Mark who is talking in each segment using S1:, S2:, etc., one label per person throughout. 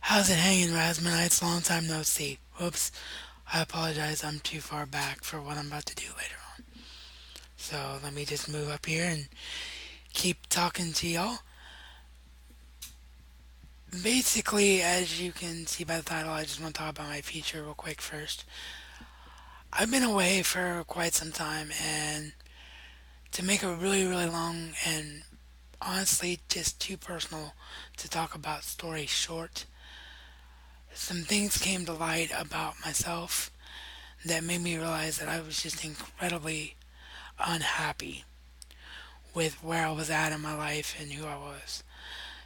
S1: How's it hanging, Rasmanites? Long time no see. Whoops. I apologize, I'm too far back for what I'm about to do later on. So let me just move up here and keep talking to y'all. Basically, as you can see by the title, I just want to talk about my future real quick first. I've been away for quite some time, and to make a really long and honestly just too personal to talk about story short, some things came to light about myself that made me realize that I was just incredibly unhappy with where I was at in my life and who I was.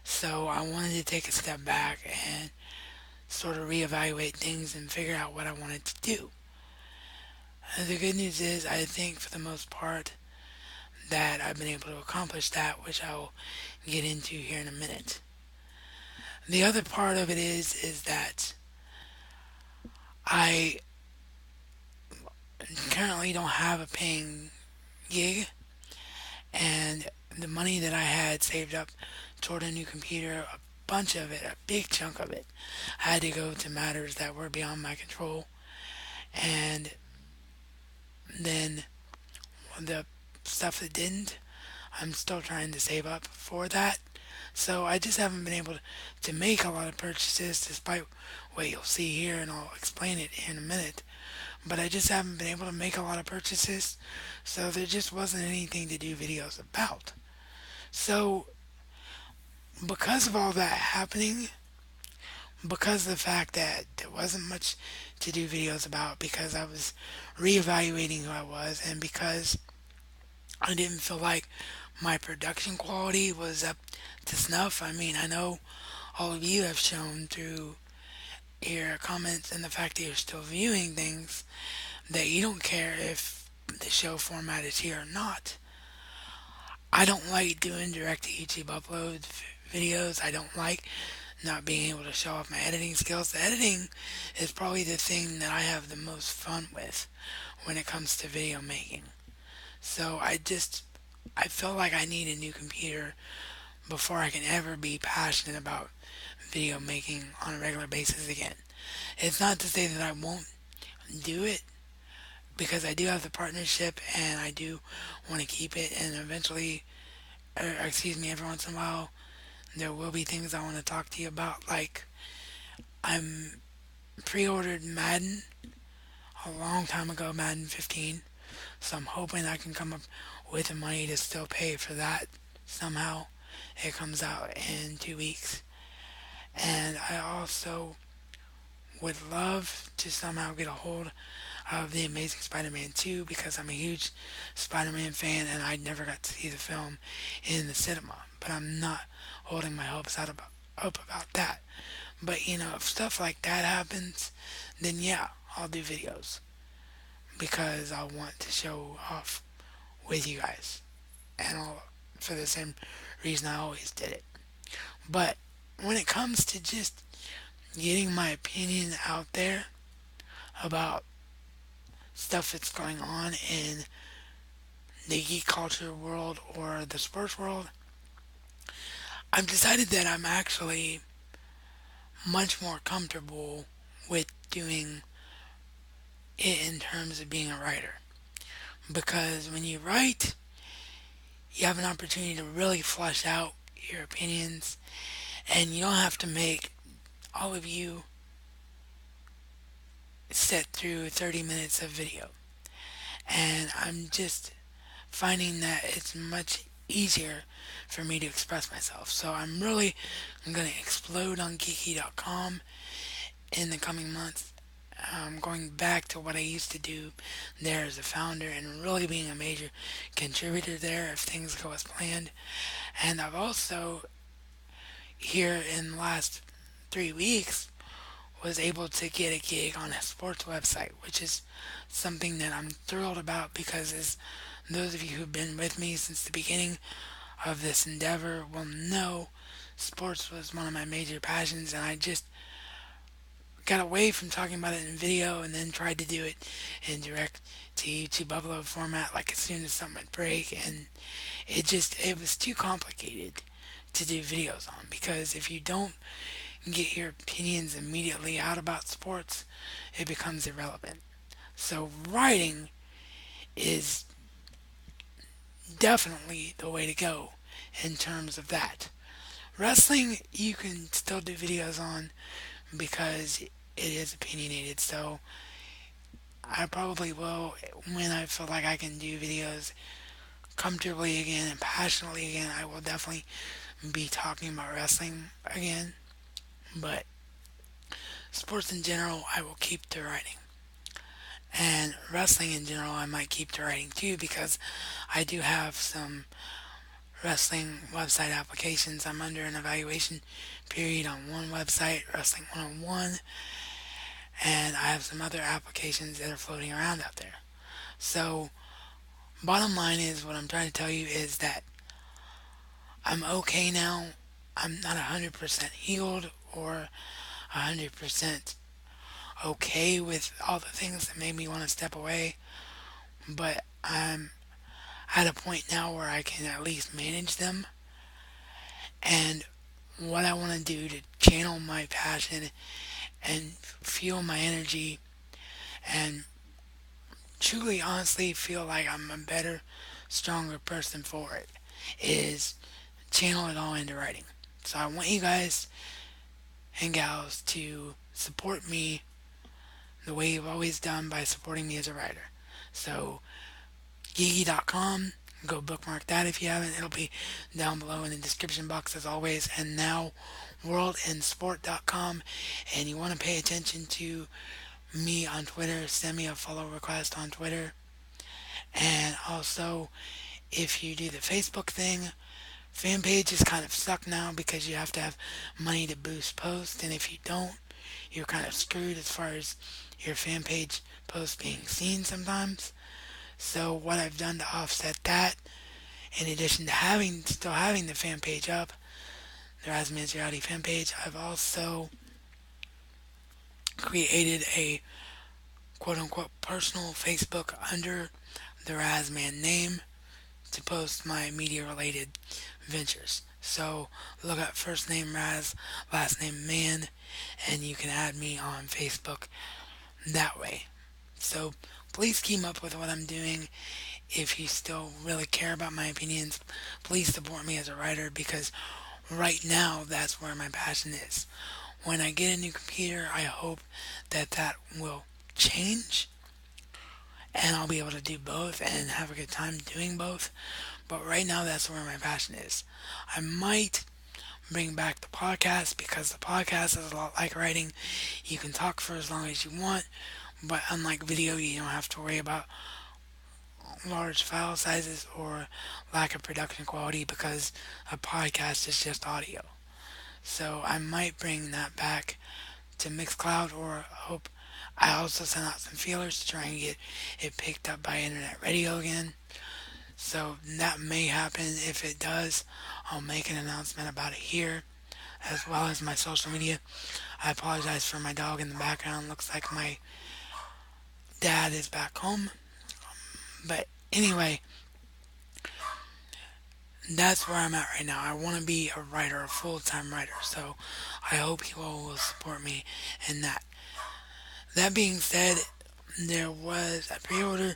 S1: So I wanted to take a step back and sort of reevaluate things and figure out what I wanted to do. And the good news is, I think for the most part, that I've been able to accomplish that, which I'll get into here in a minute. The other part of it is that I currently don't have a paying gig, and the money that I had saved up toward a new computer, a bunch of it, a big chunk of it, had to go to matters that were beyond my control. And then the stuff that didn't, I'm still trying to save up for that. So I just haven't been able to make a lot of purchases despite what you'll see here, and I'll explain it in a minute. But I just haven't been able to make a lot of purchases, so there just wasn't anything to do videos about. So, because of all that happening, because of the fact that there wasn't much to do videos about, because I was reevaluating who I was, and because I didn't feel like my production quality was up to snuff. I mean, I know all of you have shown through your comments and the fact that you're still viewing things that you don't care if the show format is here or not. I don't like doing direct to YouTube upload videos. I don't like not being able to show off my editing skills. The editing is probably the thing that I have the most fun with when it comes to video making. So I feel like I need a new computer before I can ever be passionate about video making on a regular basis again. It's not to say that I won't do it, because I do have the partnership and I do want to keep it, and eventually, every once in a while, there will be things I want to talk to you about. Like, I'm pre-ordered Madden a long time ago, Madden 15, so I'm hoping I can come up with the money to still pay for that somehow. It comes out in 2 weeks. And I also would love to somehow get a hold of The Amazing Spider-Man 2, because I'm a huge Spider-Man fan and I never got to see the film in the cinema. But I'm not holding my hopes up about that. But if stuff like that happens, then yeah, I'll do videos because I want to show off with you guys, and I'll, for the same reason I always did it. But when it comes to just getting my opinion out there about stuff that's going on in the geek culture world or the sports world, I've decided that I'm actually much more comfortable with doing it in terms of being a writer. Because when you write, you have an opportunity to really flesh out your opinions, and you don't have to make all of you sit through 30 minutes of video. And I'm just finding that it's much easier for me to express myself. So I'm going to explode on geeky.com in the coming months. I'm going back to what I used to do there as a founder and really being a major contributor there if things go as planned. And I've also, here in the last 3 weeks, was able to get a gig on a sports website, which is something that I'm thrilled about, because as those of you who've been with me since the beginning of this endeavor will know, sports was one of my major passions, and I just got away from talking about it in video and then tried to do it in direct to YouTube upload format like as soon as something would break, and it was too complicated to do videos on, because if you don't get your opinions immediately out about sports, it becomes irrelevant. So writing is definitely the way to go in terms of that. Wrestling, you can still do videos on because it is opinionated. So I probably will, when I feel like I can do videos comfortably again and passionately again, I will definitely be talking about wrestling again. But sports in general, I will keep to writing. And wrestling in general, I might keep to writing too because I do have some wrestling website applications. I'm under an evaluation period on one website, Wrestling 101, and I have some other applications that are floating around out there. So, bottom line is what I'm trying to tell you is that I'm okay now. I'm not 100% healed or 100% okay with all the things that made me want to step away, but I'm at a point now where I can at least manage them. And what I want to do to channel my passion and feel my energy and truly, honestly feel like I'm a better, stronger person for it is channel it all into writing. So I want you guys and gals to support me the way you've always done by supporting me as a writer. So geeky.com, go bookmark that if you haven't. It'll be down below in the description box as always. And now worldinsport.com, and you want to pay attention to me on Twitter, send me a follow request on Twitter. And also, if you do the Facebook thing, fan pages kind of suck now because you have to have money to boost posts, and if you don't, you're kind of screwed as far as your fan page posts being seen sometimes. So what I've done to offset that, in addition to having the fan page up, the Razman's Reality fan page, I've also created a quote unquote personal Facebook under the Razman name to post my media related ventures. So look up first name Raz, last name Man, and you can add me on Facebook that way. So please keep up with what I'm doing. If you still really care about my opinions, please support me as a writer because right now that's where my passion is. When I get a new computer, I hope that that will change and I'll be able to do both and have a good time doing both. But right now, that's where my passion is. I might bring back the podcast because the podcast is a lot like writing. You can talk for as long as you want, but unlike video, you don't have to worry about large file sizes or lack of production quality because a podcast is just audio. So I might bring that back to Mixcloud or hope I also sent out some feelers to try and get it picked up by internet radio again. So that may happen. If it does, I'll make an announcement about it here as well as my social media. I apologize for my dog in the background. Looks like my dad is back home. But anyway, that's where I'm at right now. I want to be a writer, a full-time writer. So I hope you all will support me in that. That being said, there was a pre-order,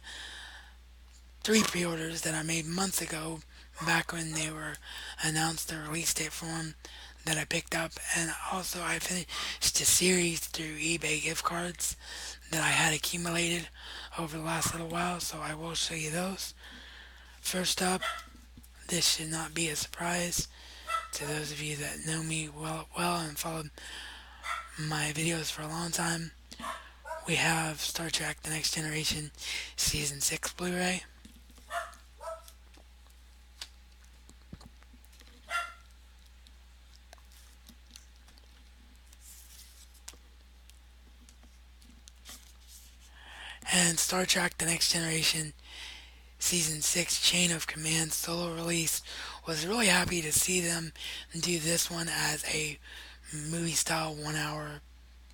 S1: 3 pre-orders that I made months ago, back when they were announced the release date for them, that I picked up, and also I finished a series through eBay gift cards that I had accumulated over the last little while, so I will show you those. First up, this should not be a surprise to those of you that know me well and followed my videos for a long time. We have Star Trek The Next Generation Season 6 Blu Ray. And Star Trek The Next Generation Season 6 Chain of Command solo release. Was really happy to see them do this one as a movie style 1 hour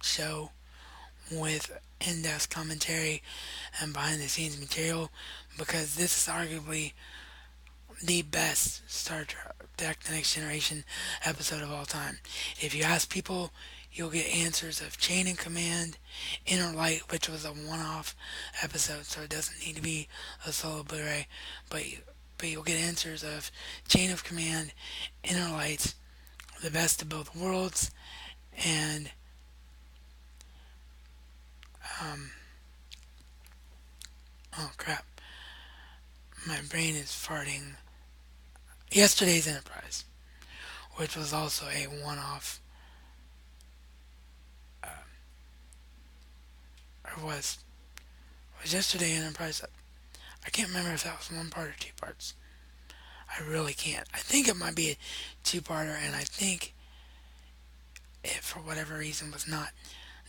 S1: show with in-depth commentary and behind the scenes material because this is arguably the best Star Trek The Next Generation episode of all time. If you ask people, you'll get answers of Chain of Command, Inner Light, which was a one off episode, so it doesn't need to be a solo Blu ray, but, but you'll get answers of Chain of Command, Inner Light, The Best of Both Worlds, and oh crap, my brain is farting. Yesterday's Enterprise, which was also a one off, or was yesterday Enterprise. I can't remember if that was one part or two parts. I really can't. I think it might be a two-parter, and I think it, for whatever reason, was not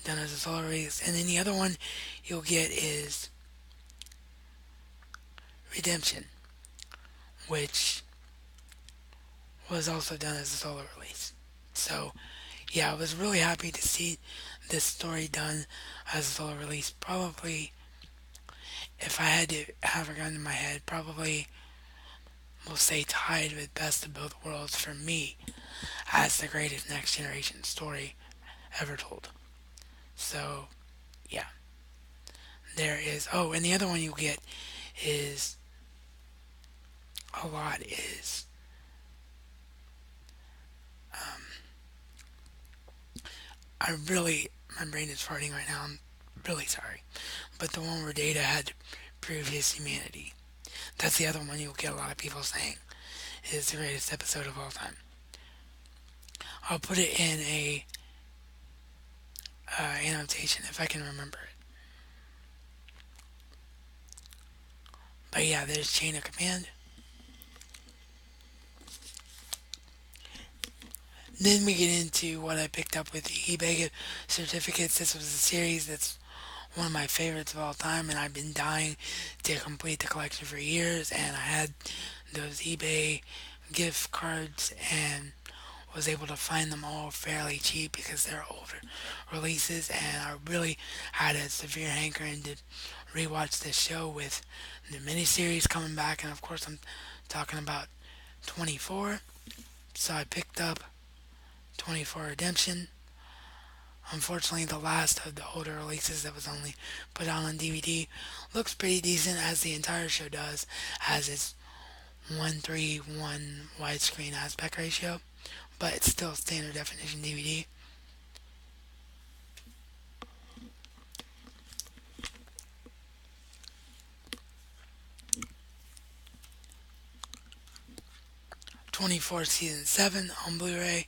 S1: done as a solo release. And then the other one you'll get is Redemption, which was also done as a solo release. So, yeah, I was really happy to see this story done as a solo release. Probably, if I had to have a gun in my head, probably will say tied with Best of Both Worlds for me as the greatest Next Generation story ever told. So, yeah, there is. Oh, and the other one you'll get is a lot is my brain is farting right now. I'm really sorry, but the one where Data had to prove his humanity. That's the other one you'll get a lot of people saying is the greatest episode of all time. I'll put it in a annotation if I can remember it. But yeah, there's Chain of Command. Then we get into what I picked up with the eBay certificates. This was a series that's one of my favorites of all time, and I've been dying to complete the collection for years. And I had those eBay gift cards and was able to find them all fairly cheap because they're older releases. And I really had a severe hankering to rewatch this show with the miniseries coming back. And of course, I'm talking about 24. So I picked up 24 Redemption. Unfortunately, the last of the older releases that was only put out on DVD looks pretty decent, as the entire show does, as its 1:3:1 widescreen aspect ratio, but it's still standard definition DVD. 24 Season 7 on Blu Ray.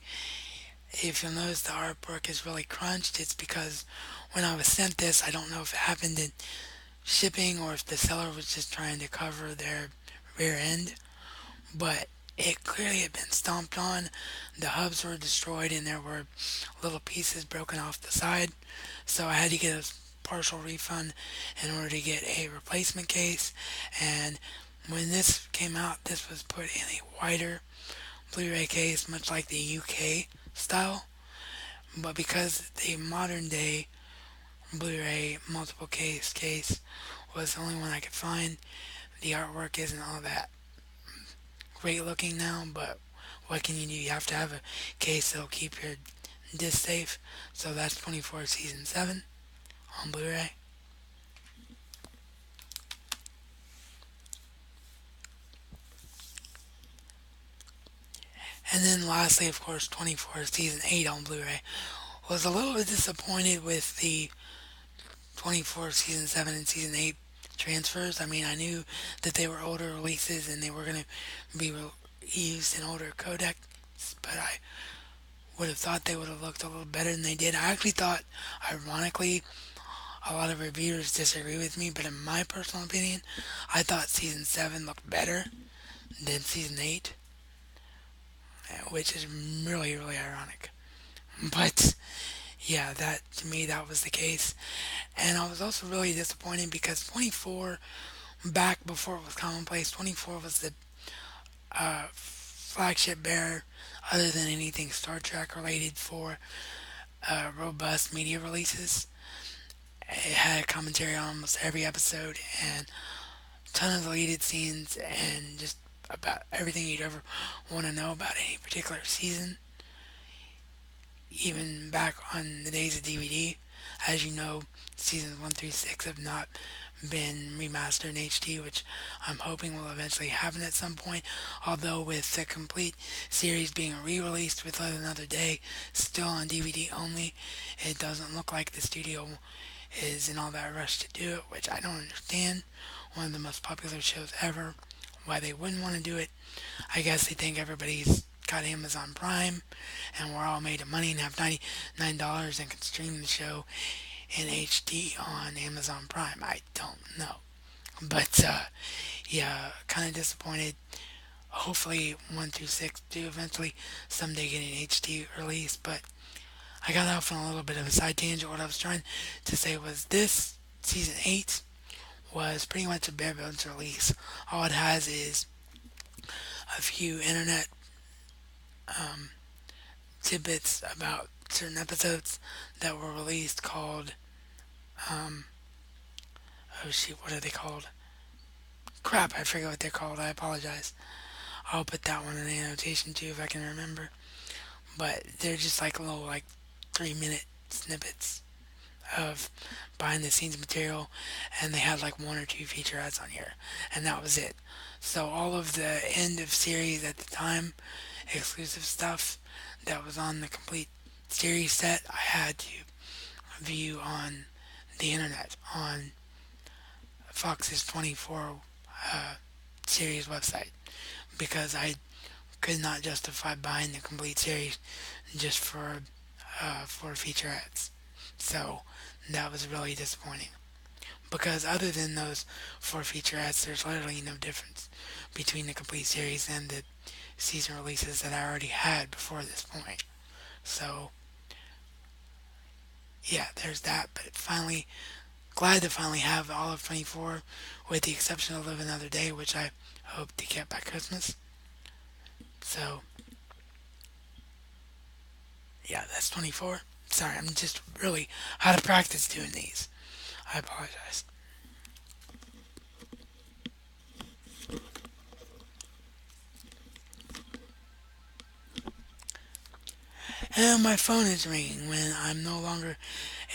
S1: If you'll notice, the artwork is really crunched. It's because when I was sent this, I don't know if it happened in shipping or if the seller was just trying to cover their rear end, but it clearly had been stomped on. The hubs were destroyed and there were little pieces broken off the side, so I had to get a partial refund in order to get a replacement case. And when this came out, this was put in a wider Blu-ray case, much like the UK style, but because the modern day Blu-ray multiple case was the only one I could find, the artwork isn't all that great looking now, but what can you do? You have to have a case that'll keep your disc safe. So that's 24 Season 7 on Blu-ray. And then lastly, of course, 24 Season 8 on Blu-ray. Was a little bit disappointed with the 24 Season 7 and Season 8 transfers. I mean, I knew that they were older releases and they were going to be used in older codecs, but I would have thought they would have looked a little better than they did. I actually thought, ironically, a lot of reviewers disagree with me, but in my personal opinion, I thought Season 7 looked better than Season 8, which is really, really ironic. But yeah, that to me that was the case. And I was also really disappointed because 24, back before it was commonplace, 24 was the flagship bearer, other than anything Star Trek related, for robust media releases. It had commentary on almost every episode and a ton of deleted scenes and just about everything you'd ever want to know about any particular season, even back on the days of DVD. As you know, seasons 1 through 6 have not been remastered in HD, which I'm hoping will eventually happen at some point. Although, with the complete series being re released with Another Day still on DVD only, it doesn't look like the studio is in all that rush to do it, which I don't understand. One of the most popular shows ever. Why they wouldn't want to do it? I guess they think everybody's got Amazon Prime and we're all made of money and have $99 and can stream the show in HD on Amazon Prime. I don't know. But yeah, kind of disappointed. Hopefully 1 through 6 do eventually someday get an HD release, but I got off on a little bit of a side tangent. What I was trying to say was this season 8 was pretty much a bare bones release. All it has is a few internet tidbits about certain episodes that were released called, oh shoot, what are they called? Crap, I forget what they're called. I apologize. I'll put that one in the annotation too if I can remember. But they're just like little, like 3 minute snippets of behind the scenes material, and they had like one or two featurettes on here, and that was it. So all of the end of series at the time exclusive stuff that was on the complete series set, I had to view on the internet on Fox's 24 series website because I could not justify buying the complete series just for featurettes. So that was really disappointing because other than those four featurettes, there's literally no difference between the complete series and the season releases that I already had before this point. So yeah, there's that. But finally, glad to finally have all of 24, with the exception of Live Another Day, which I hope to get by Christmas. So yeah, that's 24. Sorry, I'm just really out of practice doing these. I apologize. And my phone is ringing when I'm no longer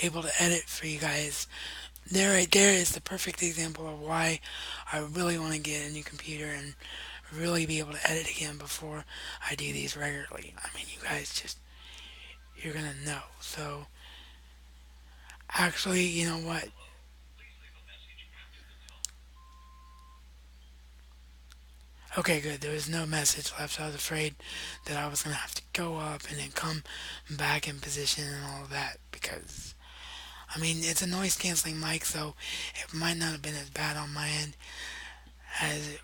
S1: able to edit for you guys. There, right there is the perfect example of why I really want to get a new computer and really be able to edit again before I do these regularly. I mean, you guys just, you're gonna know. So, actually, you know what? Okay, good. There was no message left, so I was afraid that I was gonna have to go up and then come back in position and all of that because, I mean, it's a noise canceling mic, so it might not have been as bad on my end as it,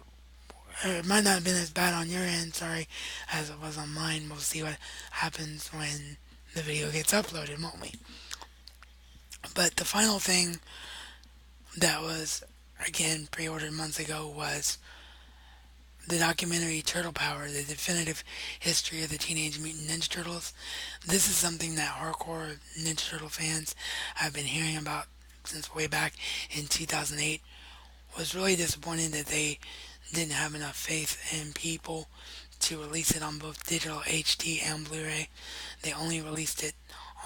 S1: or it might not have been as bad on your end, sorry, as it was on mine. We'll see what happens when the video gets uploaded, won't we? But the final thing that was, again, pre ordered months ago was the documentary Turtle Power, the definitive history of the Teenage Mutant Ninja Turtles. This is something that hardcore Ninja Turtle fans have been hearing about since way back in 2008. Was really disappointed that they didn't have enough faith in people to release it on both digital HD and Blu Ray. They only released it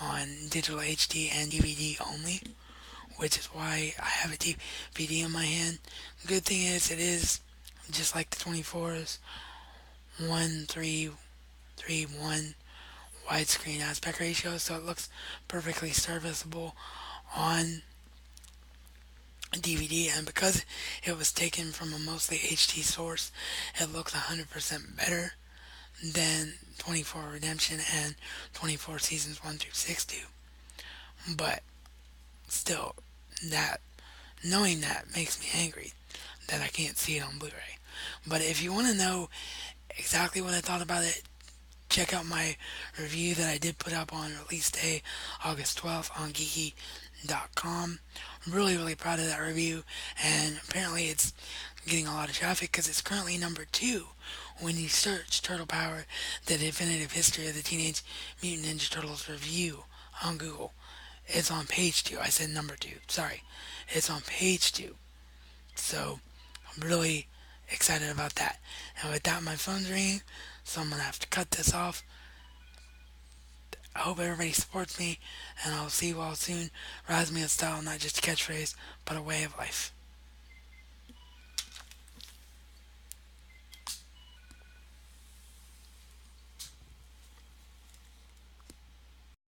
S1: on digital HD and DVD only, which is why I have a DVD in my hand. Good thing is, it is just like the 24's 1331 widescreen aspect ratio, so it looks perfectly serviceable on DVD, and because it was taken from a mostly HD source, it looks 100% better than 24 Redemption and 24 Seasons 1 through 6 do. But still, that knowing that makes me angry that I can't see it on Blu-ray. But if you want to know exactly what I thought about it, check out my review that I did put up on release day, August 12th, on geeky.com. I'm really, really proud of that review, and apparently it's getting a lot of traffic because it's currently number 2 when you search Turtle Power, the definitive history of the Teenage Mutant Ninja Turtles review on Google. It's on page 2. I said number 2. Sorry. It's on page 2. So I'm really excited about that. And with that, my phone's ringing, so I'm gonna have to cut this off. I hope everybody supports me, and I'll see you all soon. Rise me a style, not just a catchphrase, but a way of life.